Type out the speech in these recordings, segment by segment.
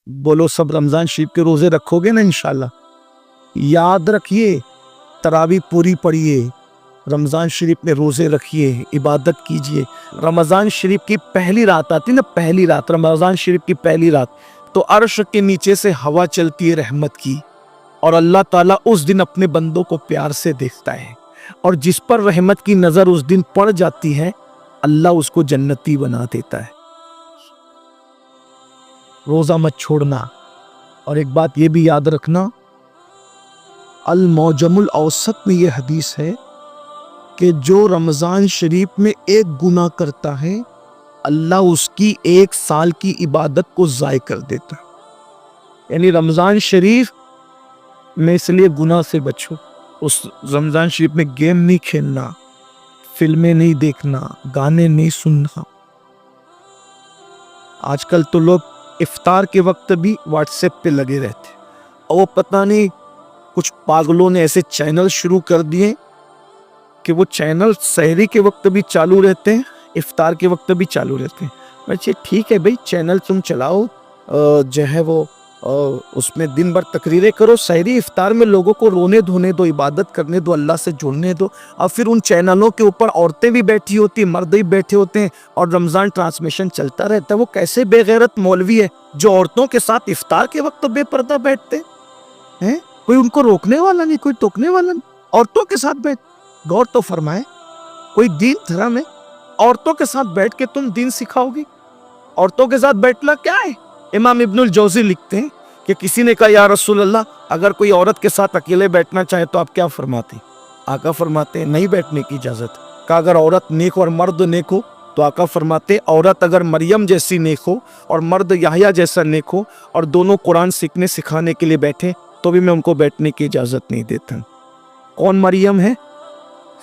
बोलो सब रमज़ान शरीफ के रोज़े रखोगे ना इंशाल्लाह। याद रखिए, तरावी पूरी पढ़िए, रमज़ान शरीफ में रोज़े रखिए, इबादत कीजिए। रमज़ान शरीफ की पहली रात आती ना, पहली रात, रमज़ान शरीफ की पहली रात, तो अर्श के नीचे से हवा चलती है रहमत की, और अल्लाह ताला उस दिन अपने बंदों को प्यार से देखता है, और जिस पर रहमत की नज़र उस दिन पड़ जाती है अल्लाह उसको जन्नती बना देता है। रोज़ा मत छोड़ना। और एक बात ये भी याद रखना, अल मौजमुल औसत में ये हदीस है कि जो रमज़ान शरीफ में एक गुनाह करता है अल्लाह उसकी 1 साल की इबादत को ज़ाय कर देता है। यानी रमज़ान शरीफ में इसलिए गुनाह से बचो। उस रमज़ान शरीफ में गेम नहीं खेलना, फिल्में नहीं देखना, गाने नहीं सुनना। आजकल तो लोग इफ्तार के वक्त भी व्हाट्सएप पे लगे रहते, और वो पता नहीं कुछ पागलों ने ऐसे चैनल शुरू कर दिए कि वो चैनल सहरी के वक्त भी चालू रहते हैं, इफ्तार के वक्त भी चालू रहते हैं। बच्चे ठीक है भाई, चैनल तुम चलाओ, जो है वो उसमें दिन भर तकरीरें करो, सहरी इफ्तार में लोगों को रोने धोने दो, इबादत करने दो, अल्लाह से जुड़ने दो। और फिर उन चैनलों के ऊपर औरतें भी बैठी होती, मर्द भी बैठे होते हैं, और रमज़ान ट्रांसमिशन चलता रहता है। वो कैसे बेगैरत मौलवी है जो औरतों के साथ इफ्तार के वक्त बेपर्दा बैठते हैं? कोई उनको रोकने वाला नहीं, कोई टोकने वाला नहीं, औरतों के साथ बैठ। गौर तो फरमाए, कोई दीन धर्म है? औरतों के साथ बैठ के तुम दीन सिखाओगी? औरतों के साथ बैठना क्या है? इमाम इब्नुल जौजी लिखते हैं कि किसी ने कहा या रसूल अल्लाह, अगर कोई औरत के साथ अकेले बैठना चाहे तो आप क्या फरमाते? आका फरमाते नहीं बैठने की इजाजत। कहा अगर औरत नेक और मर्द नेक हो तो आका फरमाते औरत अगर मरियम जैसी नेक हो और मर्द याहया जैसा नेक हो और दोनों कुरान सीखने सिखाने के लिए बैठे तो भी मैं उनको बैठने की इजाजत नहीं देता। कौन मरियम है?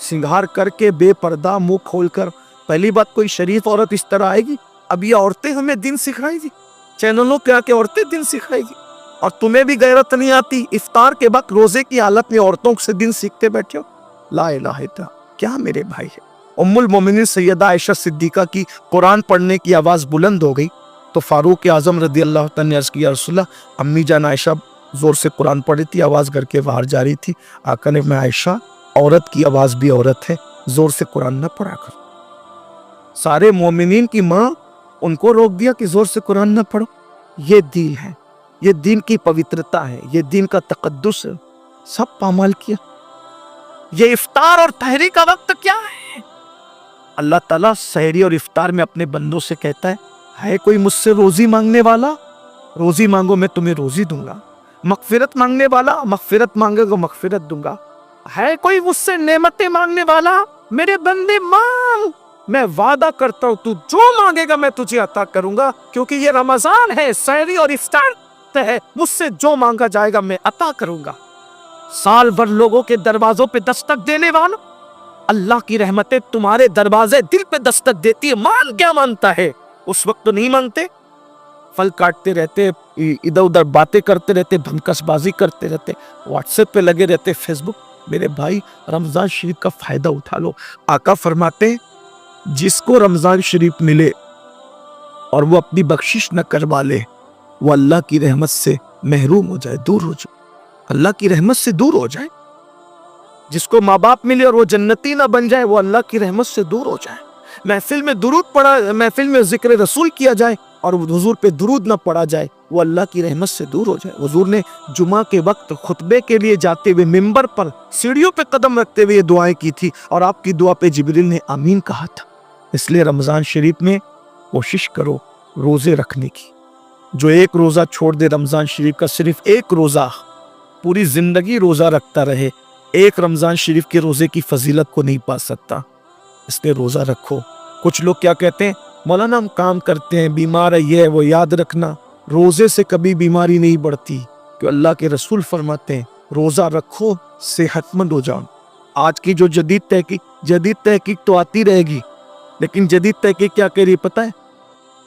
सिंगार करके बेपर्दा मुंह खोलकर। पहली बात, कोई शरीफ औरत इस तरह आएगी? अब ये औरतें हमें दिन सिखाएगी, चैनलों के आके औरतें दिन सिखाएगी, और तुम्हें भी गैरत नहीं आती? इफ्तार के वक्त रोजे की हालत में औरतों से दिन सीखते बैठे हो। ला इलाहा इल्लल्लाह। क्या मेरे भाई है। उम्मुल मोमिनीन सैयदा आयशा सिद्दीका की कुरान पढ़ने की आवाज बुलंद हो गई तो फारूक आजम रदी अल्लाह तआला ने अर्ज किया, रसूलल्लाह, अम्मी जान आयशा जोर से कुरान पढ़ी थी, आवाज घर के बाहर जा रही थी। आका ने, मैं आयशा, औरत की आवाज भी औरत है, जोर से कुरान न पढ़ा कर। सारे मोमिनीन की माँ, उनको रोक दिया कि जोर से कुरान न पढ़ो। ये दीन है, ये दीन की पवित्रता है, ये दीन का तकद्दुस है। सब पामाल किया। ये इफ्तार और तहरी का वक्त क्या है? अल्लाह ताला सहरी और इफ्तार में अपने बंदों से कहता है कोई मुझसे रोजी मांगने वाला? रोजी मांगो, मैं तुम्हें रोजी दूंगा। मगफिरत मांगने वाला? मगफिरत मांगेगा, मगफिरत दूंगा। है कोई मुझसे नेमतें मांगने वाला? मेरे बंदे मांग, मैं वादा करता हूं तू जो मांगेगा मैं तुझे अता करूंगा, क्योंकि ये रमजान है, सहरी और इफ्तार है, मुझसे जो मांगा जाएगा मैं अता करूंगा। साल भर लोगों के दरवाजों पे दस्तक देने वालों, अल्लाह की रहमतें तुम्हारे दरवाजे दिल पे दस्तक देती है। मान क्या मानता है? उस वक्त तो नहीं मांगते, फल काटते रहते, इधर उधर बातें करते रहते, भनकसबाजी करते रहते, व्हाट्सएप पे लगे रहते, फेसबुक। मेरे भाई, रमजान शरीफ का फायदा उठा लो। आका फरमाते जिसको रमजान शरीफ मिले और वो अपनी बख्शिश न करवा ले, वो अल्लाह की रहमत से महरूम हो जाए, दूर हो जाए, अल्लाह की रहमत से दूर हो जाए। जिसको माँ बाप मिले और वो जन्नती ना बन जाए, वो अल्लाह की रहमत से दूर हो जाए। महफिल में दुरूद पढ़ा, महफिल में जिक्र रसूल किया जाए और हुजूर पे दुरूद ना पढ़ा जाए, वो अल्लाह की रहमत से दूर हो जाए। हुजूर ने जुमा के वक्त खुतबे के लिए जाते हुए मिंबर पर सीढ़ियों पे कदम रखते हुए दुआएं की थी, और आपकी दुआ पे जिब्रील ने आमीन कहा था। इसलिए रमजान शरीफ में कोशिश करो रोजे रखने की। जो एक रोजा छोड़ दे रमजान शरीफ का, सिर्फ एक रोजा, पूरी जिंदगी रोजा रखता रहे, एक रमजान शरीफ के रोजे की फजीलत को नहीं पा सकता। इसलिए रोजा रखो। कुछ लोग क्या कहते हैं, मौलाना हम काम करते हैं, बीमार है, ये है वो। याद रखना, रोजे से कभी बीमारी नहीं बढ़ती, क्योंकि अल्लाह के रसूल फरमाते हैं रोजा रखो सेहतमंद हो जाओ। आज की जो जदीद तहकीक तो आती रहेगी, लेकिन जदीद तहकीक क्या कह रही है पता है?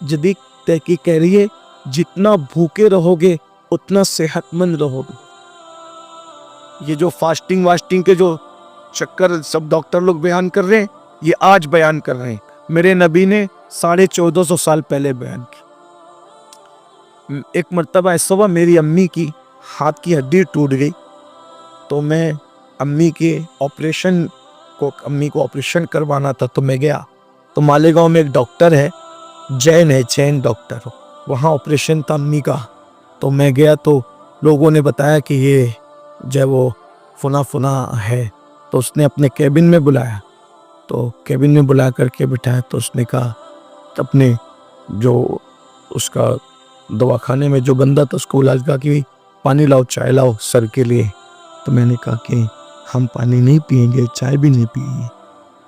जदीद तहकीक कह रही है जितना भूखे रहोगे उतना सेहतमंद रहोगे। ये जो फास्टिंग वास्टिंग के जो चक्कर सब डॉक्टर लोग बयान कर रहे हैं, ये आज बयान कर रहे हैं। मेरे नबी ने 1450 साल पहले बयान किया। एक मर्तबा ऐसा हुआ, मेरी अम्मी की हाथ की हड्डी टूट गई, तो मैं अम्मी को ऑपरेशन करवाना था, तो मैं गया। तो मालेगांव में एक डॉक्टर है, जैन डॉक्टर, वहाँ ऑपरेशन था अम्मी का। तो मैं गया तो लोगों ने बताया कि ये जो वो फुना है। तो उसने अपने केबिन में बुलाया, तो केबिन में बुला करके बिठाया, तो उसने कहा, अपने जो उसका दवाखाने में जो बंदा था उसको बुला कहा कि पानी लाओ, चाय लाओ सर के लिए। तो मैंने कहा कि हम पानी नहीं पिएंगे, चाय भी नहीं पिएंगे।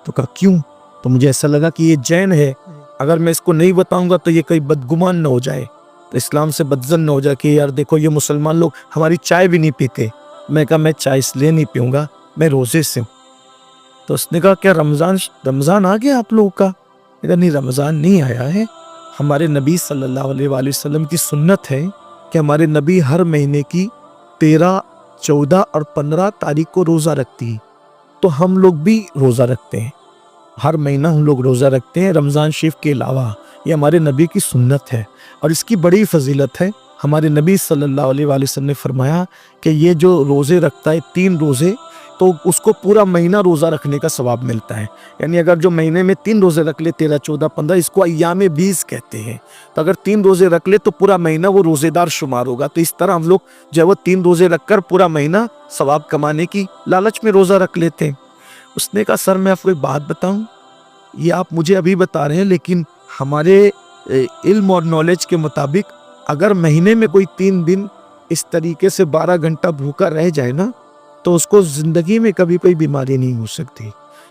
तो कहा क्यों? तो मुझे ऐसा लगा कि ये जैन है, अगर मैं इसको नहीं बताऊंगा तो ये कहीं बदगुमान न हो जाए, तो इस्लाम से बदजन न हो जाए कि यार देखो ये मुसलमान लोग हमारी चाय भी नहीं पीते। मैं कहा मैं चाय इसलिए नहीं पीऊँगा, मैं रोज़े से हूँ। तो उसने कहा क्या रमज़ान आ गया आप लोगों का? मैं कहा नहीं, रमज़ान नहीं आया है। हमारे नबी सल्लल्लाहु अलैहि वसल्लम की सुन्नत है कि हमारे नबी हर महीने की 13, 14 और 15 तारीख को रोज़ा रखती है, तो हम लोग भी रोज़ा रखते हैं। हर महीना हम लोग रोज़ा रखते हैं रमज़ान शरीफ के अलावा। ये हमारे नबी की सुन्नत है और इसकी बड़ी फजीलत है। हमारे नबी सल्लल्लाहु अलैहि वसल्लम ने फरमाया कि ये जो रोज़े रखता है 3 रोज़े, तो उसको पूरा महीना रोज़ा रखने का सवाब मिलता है। यानी अगर जो महीने में 3 रोज़े रख ले, 13, 14, 15, इसको अय्याम बीस कहते हैं। तो अगर 3 रोज़े रख ले तो पूरा महीना वो रोज़ेदार शुमार होगा। तो इस तरह हम लोग जब वो 3 रोज़े रखकर पूरा महीना सवाब कमाने की लालच में रोज़ा रख लेते हैं। उसने कहा सर मैं आपको एक बात बताऊं, ये आप मुझे अभी बता रहे हैं, लेकिन हमारे इल्म और नॉलेज के मुताबिक अगर महीने में कोई 3 दिन इस तरीके से 12 घंटा भूखा रह जाए ना, तो उसको ज़िंदगी में कभी कोई बीमारी नहीं हो सकती,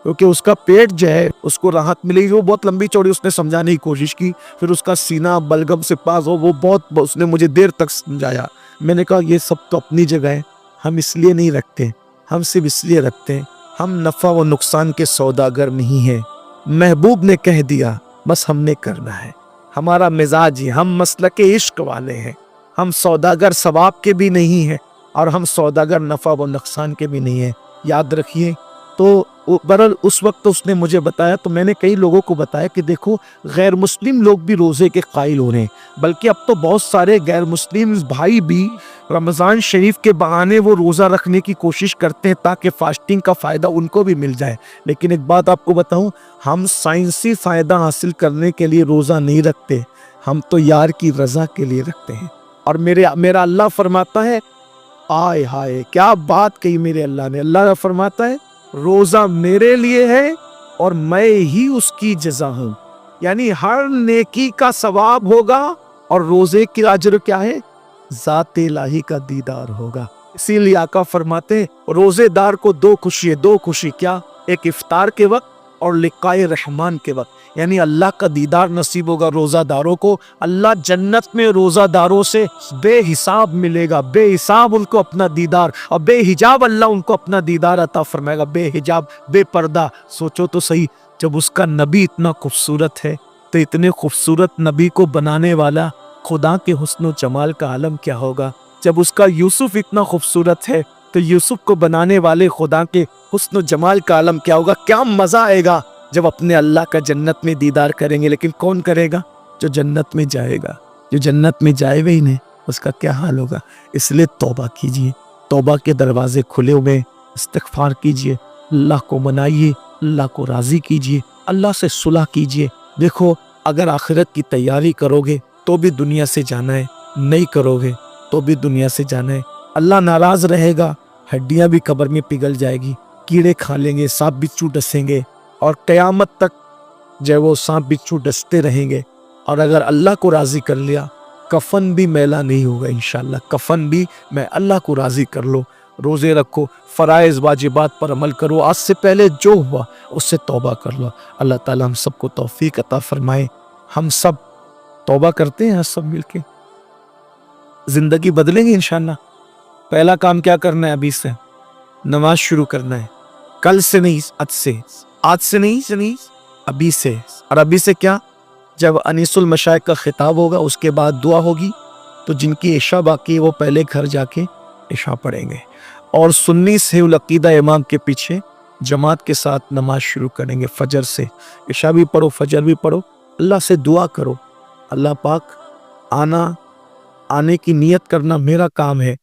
क्योंकि उसका पेट जो है उसको राहत मिलेगी। वो बहुत लंबी चौड़ी उसने समझाने की कोशिश की, फिर उसका सीना बलगम से पास हो, वो बहुत उसने मुझे देर तक समझाया। मैंने कहा ये सब तो अपनी जगह है, हम इसलिए नहीं रखते, हम सिर्फ इसलिए रखते हैं, हम नफ़ा व नुकसान के सौदागर नहीं हैं। महबूब ने कह दिया बस हमने करना है, हमारा मिजाज ही, हम मसलके इश्क वाले हैं, हम सौदागर सवाब के भी नहीं हैं और हम सौदागर नफ़ा व नुकसान के भी नहीं हैं, याद रखिए। तो बहरहाल उस वक्त तो उसने मुझे बताया, तो मैंने कई लोगों को बताया कि देखो गैर मुस्लिम लोग भी रोज़े के कायल हो रहे हैं, बल्कि अब तो बहुत सारे गैर मुस्लिम भाई भी रमज़ान शरीफ के बहाने वो रोज़ा रखने की कोशिश करते हैं ताकि फास्टिंग का फ़ायदा उनको भी मिल जाए। लेकिन एक बात आपको बताऊं, हम साइंसी फ़ायदा हासिल करने के लिए रोज़ा नहीं रखते, हम तो यार की रज़ा के लिए रखते हैं। और मेरा अल्लाह फरमाता है, आय हाय क्या बात कही मेरे अल्लाह ने। अल्लाह फरमाता है रोज़ा मेरे लिए है और मैं ही उसकी जज़ा हूँ, यानी हर नेकी का सवाब होगा और रोज़े की अजर क्या है? ज़ात इलाही का दीदार होगा। इसीलिए आका फरमाते रोज़ेदार को 2 खुशी है, 2 खुशी क्या? एक इफ्तार के वक्त और लिकाए रहमान के वक्त, यानी अल्लाह का दीदार नसीब होगा रोज़ादारों को। अल्लाह जन्नत में रोज़ादारों से बेहिसाब मिलेगा, बेहिसाब उनको अपना दीदार, और बेहिजाब अल्लाह उनको अपना दीदार अता फरमाएगा, बेहिजाब बेपर्दा। सोचो तो सही, जब उसका नबी इतना खूबसूरत है तो इतने खूबसूरत नबी को बनाने वाला खुदा के हुस्न व जमाल का आलम क्या होगा। जब उसका यूसुफ इतना खूबसूरत है तो यूसुफ को बनाने वाले खुदा के हुस्न व जमाल का आलम क्या होगा। क्या मज़ा आएगा जब अपने अल्लाह का जन्नत में दीदार करेंगे। लेकिन कौन करेगा? जो जन्नत में जाएगा। जो जन्नत में जाए भी नहीं उसका क्या हाल होगा। इसलिए तौबा कीजिए, तौबा के दरवाजे खुले हुए, इस्तिग़फ़ार कीजिए, अल्लाह को मनाइए, अल्लाह को राज़ी कीजिए, अल्लाह से सुलह कीजिए। देखो अगर आखिरत की तैयारी करोगे तो भी दुनिया से जाना है, नहीं करोगे तो भी दुनिया से जाना है। अल्लाह नाराज़ रहेगा, हड्डियाँ भी कब्र में पिघल जाएगी, कीड़े खा लेंगे, सांप बिच्छू डसेंगे और क़यामत तक जो वो सांप बिच्छू डसते रहेंगे। और अगर अल्लाह को राज़ी कर लिया कफन भी मैला नहीं होगा इंशाअल्लाह। कफन भी मैं अल्लाह को राज़ी कर लो। रोज़े रखो, फ़राइज़ वाजिबात पर अमल करो, आज से पहले जो हुआ उससे तौबा कर लो। अल्लाह ताला हम सबको तौफ़ीक अता फ़रमाए। हम सब तौबा करते हैं सब मिलके, ज़िंदगी बदलेंगे इंशाअल्लाह। पहला काम क्या करना है? अभी से नमाज शुरू करना है, कल से नहीं आज से नहीं अभी से। और अभी से क्या? जब अनीसुल मशाइख का खिताब होगा उसके बाद दुआ होगी, तो जिनकी इशा बाकी है वो पहले घर जाके इशा पढ़ेंगे और सुन्नी सहीहुल अक़ीदा इमाम के पीछे जमात के साथ नमाज शुरू करेंगे। फजर से इशा भी पढ़ो, फजर भी पढ़ो, अल्लाह से दुआ करो, अल्लाह पाक आने की नियत करना मेरा काम है,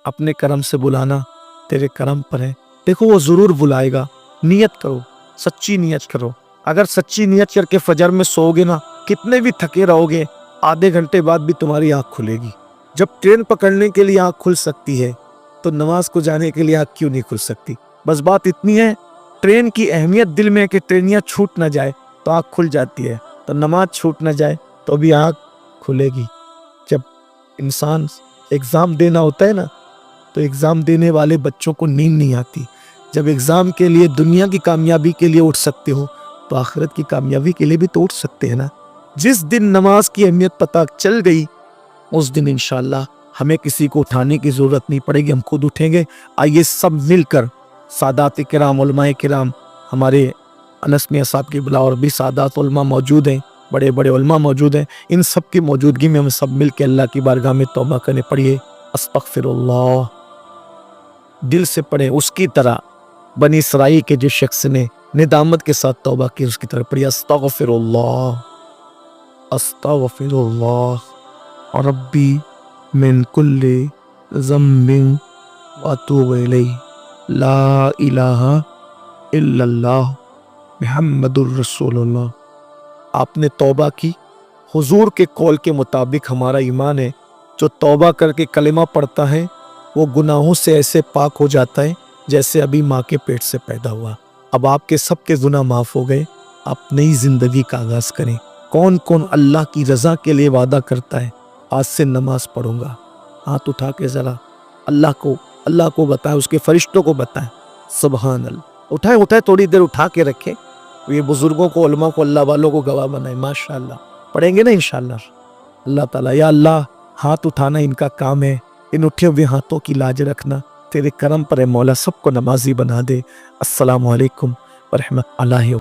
अपने करम से बुलाना तेरे करम पर है। देखो वो जरूर बुलाएगा, नियत करो, सच्ची नियत करो। अगर सच्ची नियत करके फजर में सोओगे ना, कितने भी थके रहोगे, आधे घंटे बाद भी तुम्हारी आंख खुलेगी। जब ट्रेन पकड़ने के लिए आंख खुल सकती है तो नमाज को जाने के लिए आंख क्यों नहीं खुल सकती? बस बात इतनी है, ट्रेन की अहमियत दिल में है कि ट्रेनियाँ छूट ना जाए तो आंख खुल जाती है, तो नमाज छूट ना जाए तो भी आंख खुलेगी। जब इंसान एग्ज़ाम देना होता है ना, तो एग्ज़ाम देने वाले बच्चों को नींद नहीं आती। जब एग्ज़ाम के लिए दुनिया की कामयाबी के लिए उठ सकते हो तो आखिरत की कामयाबी के लिए भी तो उठ सकते हैं ना। जिस दिन नमाज की अहमियत पता चल गई उस दिन इंशाअल्लाह हमें किसी को उठाने की ज़रूरत नहीं पड़ेगी, हम खुद उठेंगे। आइए सब मिलकर सादात किराम, उलमाए किराम, हमारे अनस मियां साहब की बुला और भी सादात उलमा मौजूद हैं, बड़े बड़े उलमा मौजूद हैं, इन सब की मौजूदगी में हम सब मिल के अल्लाह की बारगाह में तौबा करने पड़िए। अस्तगफिरुल्लाह, दिल से पढ़े उसकी तरह बनी इसराइल के जिस शख्स ने निदामत के साथ तौबा की उसकी तरह पढ़िए। अस्तगफिरुल्लाह अस्तगफिरुल्लाह रब्बी मिन कुल्ली ज़म्बिन व अतूबु इलैहि, ला इलाहा इल्लल्लाह मुहम्मदुर रसूलुल्लाह। आपने तौबा की, हुजूर के कौल के मुताबिक हमारा ईमान है, जो तौबा करके कलिमा पढ़ता है वो गुनाहों से ऐसे पाक हो जाता है जैसे अभी माँ के पेट से पैदा हुआ। अब आपके सबके गुनाह माफ़ हो गए, आप नई ज़िंदगी का आगाज़ करें। कौन कौन अल्लाह की रज़ा के लिए वादा करता है आज से नमाज पढ़ूंगा? हाथ उठा के ज़रा अल्लाह को बताएं, उसके फरिश्तों को बताएं। सुभान अल्लाह, उठाए उठाए, थोड़ी देर उठा के रखें। ये बुजुर्गों को, उलमा को, अल्लाह वालों को गवाह बनाए। माशाअल्लाह, पढ़ेंगे ना इंशाअल्लाह। अल्लाह ताला, या अल्लाह हाथ उठाना इनका काम है, इन उठे हुए हाथों की लाज रखना तेरे करम पर है मौला, सबको नमाजी बना दे। अस्सलामु अलैकुम व रहमतुल्लाहि।